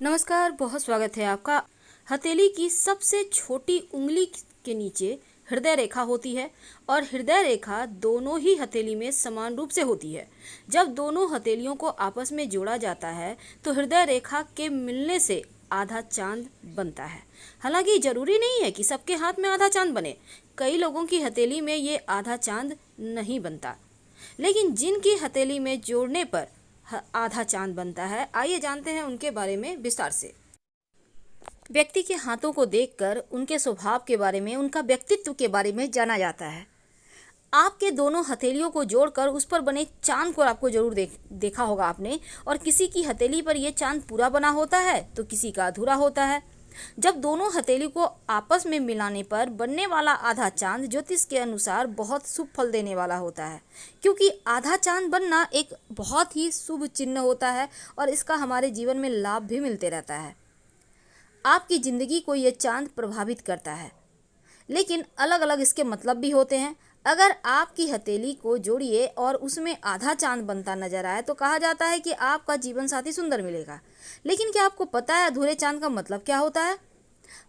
नमस्कार, बहुत स्वागत है आपका। हथेली की सबसे छोटी उंगली के नीचे हृदय रेखा होती है और हृदय रेखा दोनों ही हथेली में समान रूप से होती है। जब दोनों हथेलियों को आपस में जोड़ा जाता है तो हृदय रेखा के मिलने से आधा चांद बनता है। हालांकि जरूरी नहीं है कि सबके हाथ में आधा चांद बने। कई लोगों की हथेली में ये आधा चांद नहीं बनता, लेकिन जिनकी हथेली में जोड़ने पर आधा चांद बनता है, आइए जानते हैं उनके बारे में विस्तार से। व्यक्ति के हाथों को देखकर उनके स्वभाव के बारे में, उनका व्यक्तित्व के बारे में जाना जाता है। आपके दोनों हथेलियों को जोड़कर उस पर बने चांद को आपको जरूर देखा होगा आपने। और किसी की हथेली पर यह चांद पूरा बना होता है तो किसी का अधूरा होता है। जब दोनों हथेली को आपस में मिलाने पर बनने वाला आधा चांद ज्योतिष के अनुसार बहुत शुभ फल देने वाला होता है, क्योंकि आधा चांद बनना एक बहुत ही शुभ चिन्ह होता है और इसका हमारे जीवन में लाभ भी मिलते रहता है। आपकी जिंदगी को यह चांद प्रभावित करता है, लेकिन अलग अलग इसके मतलब भी होते हैं। अगर आपकी हथेली को जोड़िए और उसमें आधा चांद बनता नजर आए तो कहा जाता है कि आपका जीवन साथी सुंदर मिलेगा। लेकिन क्या आपको पता है अधूरे चांद का मतलब क्या होता है?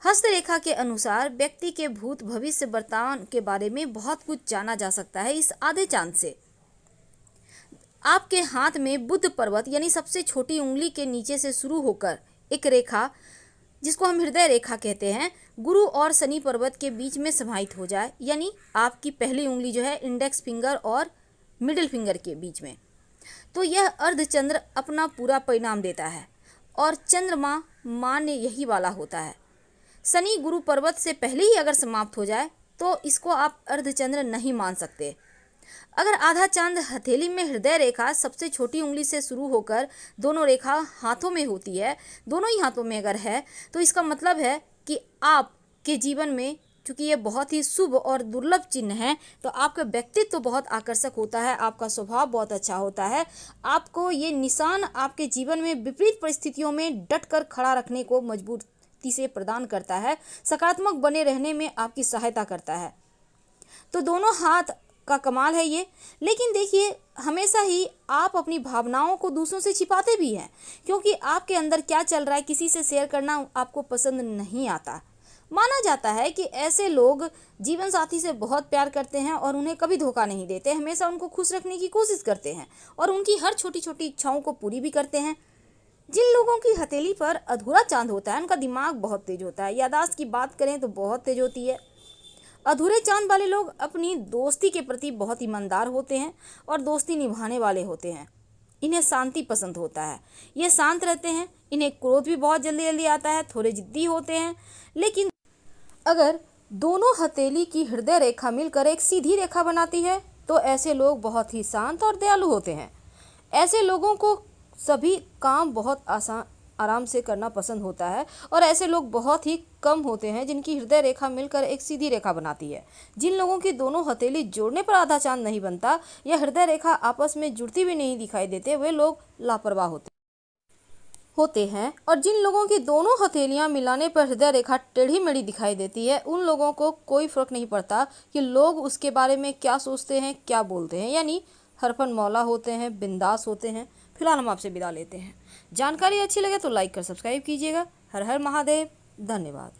हस्तरेखा के अनुसार व्यक्ति के भूत भविष्य वर्तमान के बारे में बहुत कुछ जाना जा सकता है इस आधे चांद से। आपके हाथ में बुध पर्वत यानी सबसे छोटी उंगली के नीचे से शुरू होकर एक रेखा, जिसको हम हृदय रेखा कहते हैं, गुरु और शनि पर्वत के बीच में समाहित हो जाए, यानी आपकी पहली उंगली जो है इंडेक्स फिंगर और मिडिल फिंगर के बीच में, तो यह अर्धचंद्र अपना पूरा परिणाम देता है और चंद्रमा मान्य यही वाला होता है। शनि गुरु पर्वत से पहले ही अगर समाप्त हो जाए तो इसको आप अर्धचंद्र नहीं मान सकते। अगर आधा चांद हथेली में हृदय रेखा सबसे छोटी उंगली से शुरू होकर दोनों रेखा हाथों में होती है, दोनों ही हाथों में अगर है, तो इसका मतलब है कि आपके जीवन में, चूंकि ये बहुत ही शुभ और दुर्लभ चिन्ह है, तो आपका व्यक्तित्व तो बहुत आकर्षक होता है, आपका स्वभाव बहुत अच्छा होता है। आपको ये निशान आपके जीवन में विपरीत परिस्थितियों में डट कर खड़ा रखने को मजबूती से प्रदान करता है, सकारात्मक बने रहने में आपकी सहायता करता है। तो दोनों हाथ का कमाल है ये। लेकिन देखिए, हमेशा ही आप अपनी भावनाओं को दूसरों से छिपाते भी हैं, क्योंकि आपके अंदर क्या चल रहा है किसी से शेयर करना आपको पसंद नहीं आता। माना जाता है कि ऐसे लोग जीवन साथी से बहुत प्यार करते हैं और उन्हें कभी धोखा नहीं देते, हमेशा उनको खुश रखने की कोशिश करते हैं और उनकी हर छोटी छोटी इच्छाओं को पूरी भी करते हैं। जिन लोगों की हथेली पर अधूरा चांद होता है उनका दिमाग बहुत तेज होता है, याददाश्त की बात करें तो बहुत तेज होती है। अधूरे चांद वाले लोग अपनी दोस्ती के प्रति बहुत ईमानदार होते हैं और दोस्ती निभाने वाले होते हैं। इन्हें शांति पसंद होता है, ये शांत रहते हैं। इन्हें क्रोध भी बहुत जल्दी जल्दी आता है, थोड़े जिद्दी होते हैं। लेकिन अगर दोनों हथेली की हृदय रेखा मिलकर एक सीधी रेखा बनाती है तो ऐसे लोग बहुत ही शांत और दयालु होते हैं। ऐसे लोगों को सभी काम बहुत आराम से करना पसंद होता है और ऐसे लोग बहुत ही कम होते हैं जिनकी हृदय रेखा मिलकर एक सीधी रेखा बनाती है। जिन लोगों की दोनों हथेली जोड़ने पर आधा चांद नहीं बनता या हृदय रेखा आपस में जुड़ती भी नहीं दिखाई देते, वे लोग लापरवाह होते हैं। और जिन लोगों की दोनों हथेलियां मिलाने पर हृदय रेखा टेढ़ी मेढ़ी दिखाई देती है, उन लोगों को कोई फर्क नहीं पड़ता कि लोग उसके बारे में क्या सोचते हैं, क्या बोलते हैं, यानी हरफन मौला होते हैं, बिंदास होते हैं। फिलहाल हम आपसे विदा लेते हैं। जानकारी अच्छी लगे तो लाइक कर सब्सक्राइब कीजिएगा। हर हर महादेव। धन्यवाद।